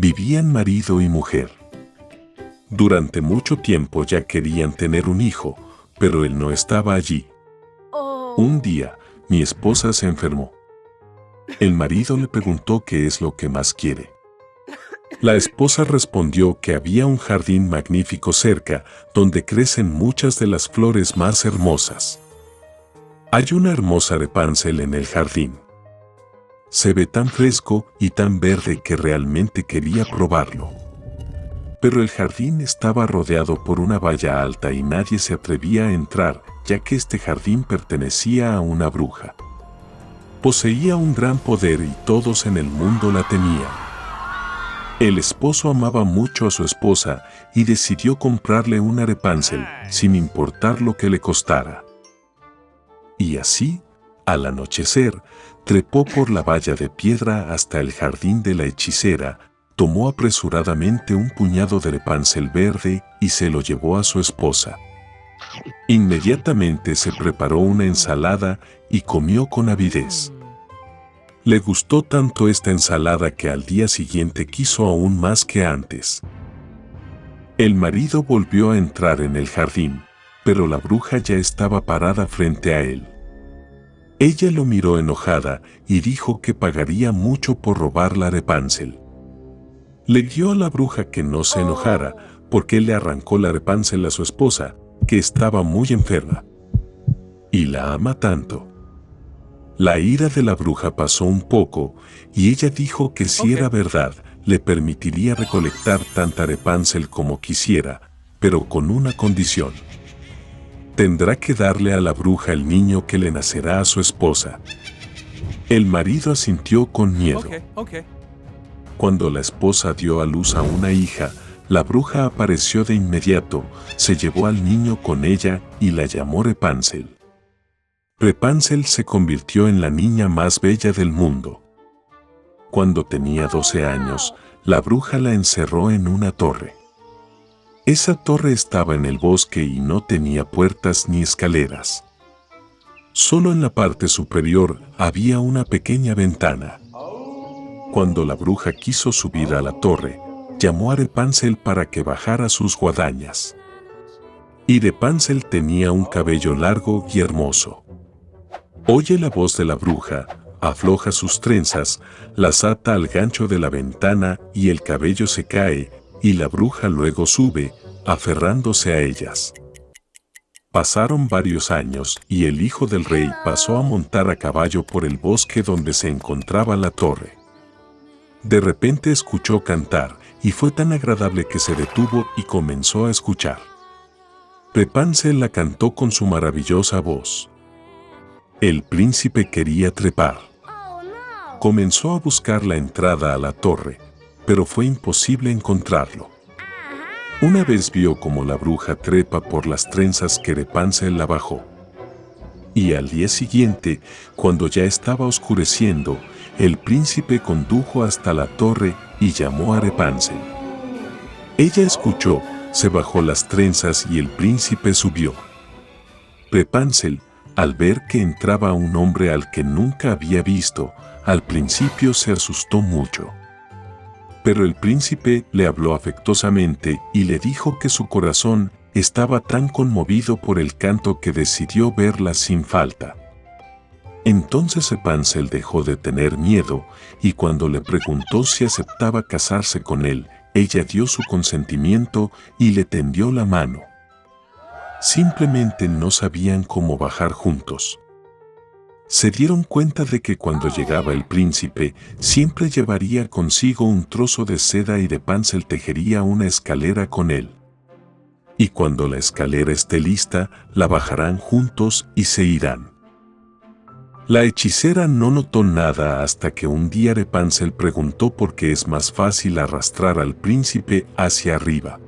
vivían marido y mujer. Durante mucho tiempo ya querían tener un hijo, pero él no estaba allí. Un día, mi esposa se enfermó. El marido le preguntó qué es lo que más quiere. La esposa respondió que había un jardín magnífico cerca, donde crecen muchas de las flores más hermosas. Hay una hermosa Rapunzel en el jardín. Se ve tan fresco y tan verde que realmente quería probarlo. Pero el jardín estaba rodeado por una valla alta y nadie se atrevía a entrar, ya que este jardín pertenecía a una bruja. Poseía un gran poder y todos en el mundo la temían. El esposo amaba mucho a su esposa y decidió comprarle una Rapunzel, sin importar lo que le costara. Y así, al anochecer, trepó por la valla de piedra hasta el jardín de la hechicera, tomó apresuradamente un puñado de Rapunzel verde y se lo llevó a su esposa. Inmediatamente se preparó una ensalada y comió con avidez. Le gustó tanto esta ensalada que al día siguiente quiso aún más que antes. El marido volvió a entrar en el jardín, pero la bruja ya estaba parada frente a él. Ella lo miró enojada y dijo que pagaría mucho por robar la Rapunzel. Le dio a la bruja que no se enojara porque le arrancó la Rapunzel a su esposa, que estaba muy enferma. Y la ama tanto. La ira de la bruja pasó un poco y ella dijo que si era verdad, le permitiría recolectar tanta Rapunzel como quisiera, pero con una condición. Tendrá que darle a la bruja el niño que le nacerá a su esposa. El marido asintió con miedo. Cuando la esposa dio a luz a una hija, la bruja apareció de inmediato, se llevó al niño con ella y la llamó Rapunzel. Rapunzel se convirtió en la niña más bella del mundo. Cuando tenía 12 años, la bruja la encerró en una torre. Esa torre estaba en el bosque y no tenía puertas ni escaleras. Solo en la parte superior había una pequeña ventana. Cuando la bruja quiso subir a la torre, llamó a Rapunzel para que bajara sus guadañas. Y Rapunzel tenía un cabello largo y hermoso. Oye la voz de la bruja, afloja sus trenzas, las ata al gancho de la ventana y el cabello se cae, y la bruja luego sube, aferrándose a ellas. Pasaron varios años y el hijo del rey pasó a montar a caballo por el bosque donde se encontraba la torre. De repente escuchó cantar y fue tan agradable que se detuvo y comenzó a escuchar. Rapunzel la cantó con su maravillosa voz. El príncipe quería trepar. Comenzó a buscar la entrada a la torre, pero fue imposible encontrarlo. Una vez vio cómo la bruja trepa por las trenzas que Rapunzel la bajó. Y al día siguiente, cuando ya estaba oscureciendo, el príncipe condujo hasta la torre y llamó a Rapunzel. Ella escuchó, se bajó las trenzas y el príncipe subió. Rapunzel, al ver que entraba un hombre al que nunca había visto, al principio se asustó mucho. Pero el príncipe le habló afectuosamente y le dijo que su corazón estaba tan conmovido por el canto que decidió verla sin falta. Entonces Rapunzel dejó de tener miedo y cuando le preguntó si aceptaba casarse con él, ella dio su consentimiento y le tendió la mano. Simplemente no sabían cómo bajar juntos. Se dieron cuenta de que cuando llegaba el príncipe, siempre llevaría consigo un trozo de seda y Rapunzel tejería una escalera con él. Y cuando la escalera esté lista, la bajarán juntos y se irán. La hechicera no notó nada hasta que un día Rapunzel preguntó por qué es más fácil arrastrar al príncipe hacia arriba.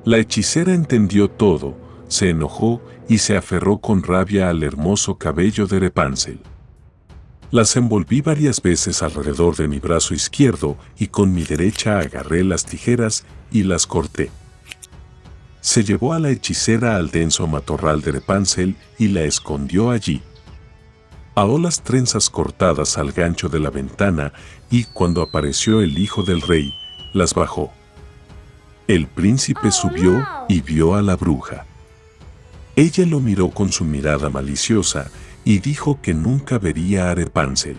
La hechicera entendió todo, se enojó y se aferró con rabia al hermoso cabello de Rapunzel. Las envolví varias veces alrededor de mi brazo izquierdo y con mi derecha agarré las tijeras y las corté. Se llevó a la hechicera al denso matorral de Rapunzel y la escondió allí. Ató las trenzas cortadas al gancho de la ventana y cuando apareció el hijo del rey, las bajó. El príncipe subió y vio a la bruja. Ella lo miró con su mirada maliciosa y dijo que nunca vería a Rapunzel.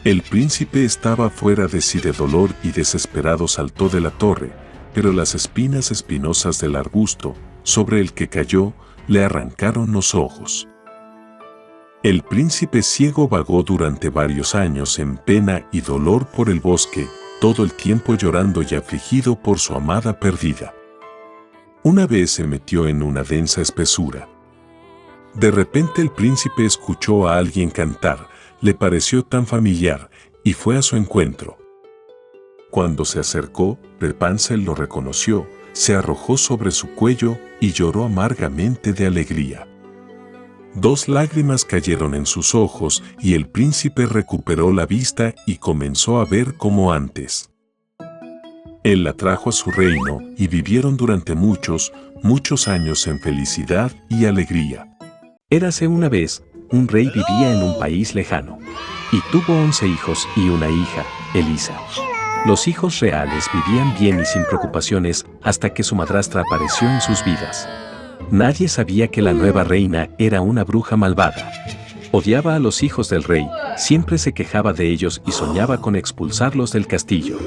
El príncipe estaba fuera de sí de dolor y desesperado saltó de la torre, pero las espinas espinosas del arbusto, sobre el que cayó, le arrancaron los ojos. El príncipe ciego vagó durante varios años en pena y dolor por el bosque, todo el tiempo llorando y afligido por su amada perdida. Una vez se metió en una densa espesura. De repente el príncipe escuchó a alguien cantar, le pareció tan familiar, y fue a su encuentro. Cuando se acercó, Rapunzel lo reconoció, se arrojó sobre su cuello y lloró amargamente de alegría. 2 lágrimas cayeron en sus ojos y el príncipe recuperó la vista y comenzó a ver como antes. Él la trajo a su reino y vivieron durante muchos, muchos años en felicidad y alegría. Érase una vez, un rey vivía en un país lejano, y tuvo 11 hijos y una hija, Elisa. Los hijos reales vivían bien y sin preocupaciones hasta que su madrastra apareció en sus vidas. Nadie sabía que la nueva reina era una bruja malvada. Odiaba a los hijos del rey, siempre se quejaba de ellos y soñaba con expulsarlos del castillo.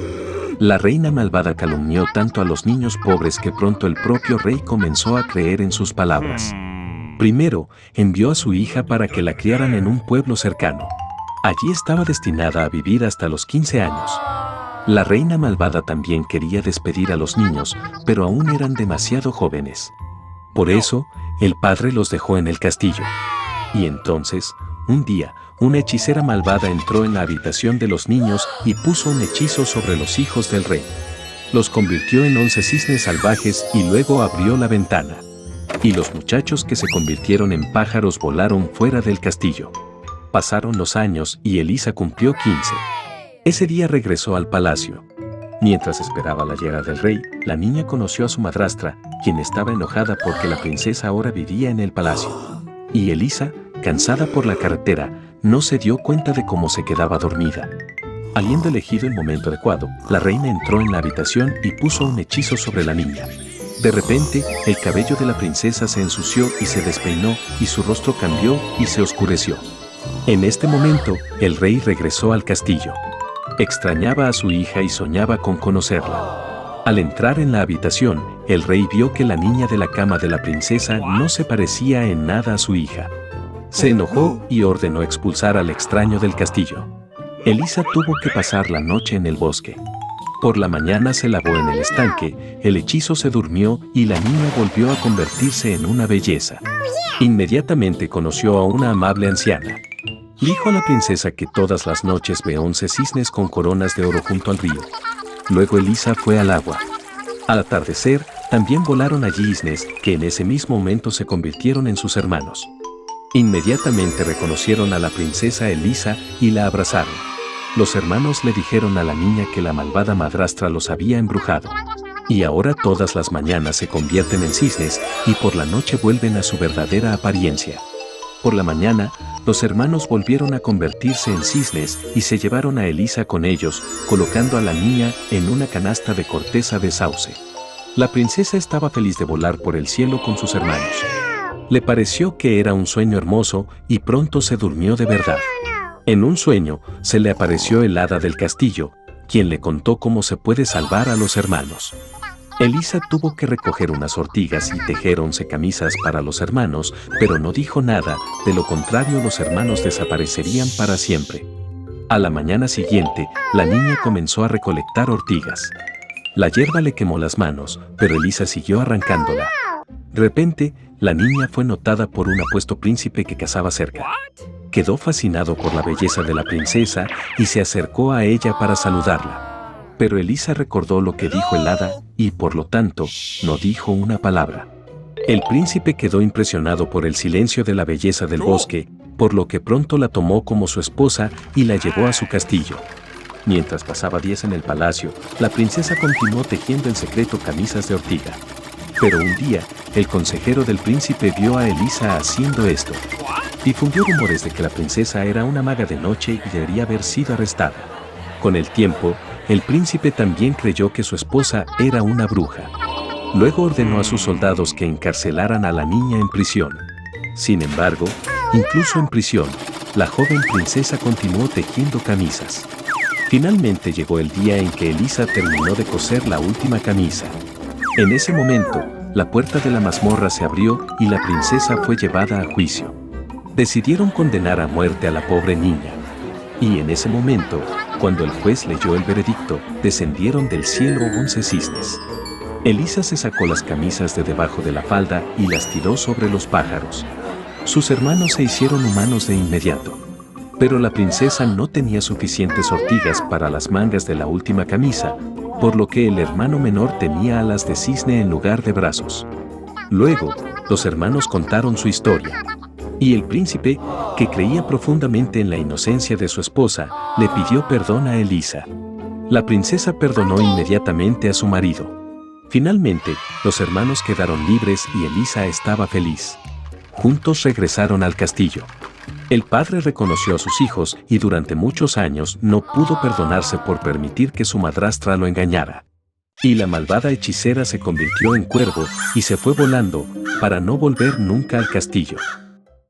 La reina malvada calumnió tanto a los niños pobres que pronto el propio rey comenzó a creer en sus palabras. Primero, envió a su hija para que la criaran en un pueblo cercano. Allí estaba destinada a vivir hasta los 15 años. La reina malvada también quería despedir a los niños, pero aún eran demasiado jóvenes. Por eso, el padre los dejó en el castillo. Y entonces, un día, una hechicera malvada entró en la habitación de los niños y puso un hechizo sobre los hijos del rey. Los convirtió en 11 cisnes salvajes y luego abrió la ventana. Y los muchachos que se convirtieron en pájaros volaron fuera del castillo. Pasaron los años y Elisa cumplió 15. Ese día regresó al palacio. Mientras esperaba la llegada del rey, la niña conoció a su madrastra, quien estaba enojada porque la princesa ahora vivía en el palacio. Y Elisa, cansada por la carretera, no se dio cuenta de cómo se quedaba dormida. Habiendo elegido el momento adecuado, la reina entró en la habitación y puso un hechizo sobre la niña. De repente, el cabello de la princesa se ensució y se despeinó, y su rostro cambió y se oscureció. En este momento, el rey regresó al castillo. Extrañaba a su hija y soñaba con conocerla. Al entrar en la habitación, el rey vio que la niña de la cama de la princesa no se parecía en nada a su hija. Se enojó y ordenó expulsar al extraño del castillo. Elisa tuvo que pasar la noche en el bosque. Por la mañana se lavó en el estanque, el hechizo se durmió y la niña volvió a convertirse en una belleza. Inmediatamente conoció a una amable anciana. Dijo a la princesa que todas las noches ve 11 cisnes con coronas de oro junto al río. Luego Elisa fue al agua. Al atardecer, también volaron allí cisnes, que en ese mismo momento se convirtieron en sus hermanos. Inmediatamente reconocieron a la princesa Elisa y la abrazaron. Los hermanos le dijeron a la niña que la malvada madrastra los había embrujado. Y ahora todas las mañanas se convierten en cisnes y por la noche vuelven a su verdadera apariencia. Por la mañana, los hermanos volvieron a convertirse en cisnes y se llevaron a Elisa con ellos, colocando a la niña en una canasta de corteza de sauce. La princesa estaba feliz de volar por el cielo con sus hermanos. Le pareció que era un sueño hermoso y pronto se durmió de verdad. En un sueño, se le apareció el hada del castillo, quien le contó cómo se puede salvar a los hermanos. Elisa tuvo que recoger unas ortigas y tejer 11 camisas para los hermanos, pero no dijo nada, de lo contrario los hermanos desaparecerían para siempre. A la mañana siguiente, la niña comenzó a recolectar ortigas. La hierba le quemó las manos, pero Elisa siguió arrancándola. De repente, la niña fue notada por un apuesto príncipe que cazaba cerca. Quedó fascinado por la belleza de la princesa y se acercó a ella para saludarla. Pero Elisa recordó lo que dijo el hada y, por lo tanto, no dijo una palabra. El príncipe quedó impresionado por el silencio de la belleza del bosque, por lo que pronto la tomó como su esposa y la llevó a su castillo. Mientras pasaba días en el palacio, la princesa continuó tejiendo en secreto camisas de ortiga. Pero un día, el consejero del príncipe vio a Elisa haciendo esto. Difundió rumores de que la princesa era una maga de noche y debería haber sido arrestada. Con el tiempo, El príncipe también creyó que su esposa era una bruja. Luego ordenó a sus soldados que encarcelaran a la niña en prisión. Sin embargo, incluso en prisión, la joven princesa continuó tejiendo camisas. Finalmente llegó el día en que Elisa terminó de coser la última camisa. En ese momento, la puerta de la mazmorra se abrió y la princesa fue llevada a juicio. Decidieron condenar a muerte a la pobre niña. Y en ese momento, cuando el juez leyó el veredicto, descendieron del cielo 11 cisnes. Elisa se sacó las camisas de debajo de la falda y las tiró sobre los pájaros. Sus hermanos se hicieron humanos de inmediato. Pero la princesa no tenía suficientes ortigas para las mangas de la última camisa, por lo que el hermano menor tenía alas de cisne en lugar de brazos. Luego, los hermanos contaron su historia. Y el príncipe, que creía profundamente en la inocencia de su esposa, le pidió perdón a Elisa. La princesa perdonó inmediatamente a su marido. Finalmente, los hermanos quedaron libres y Elisa estaba feliz. Juntos regresaron al castillo. El padre reconoció a sus hijos y durante muchos años no pudo perdonarse por permitir que su madrastra lo engañara. Y la malvada hechicera se convirtió en cuervo y se fue volando para no volver nunca al castillo.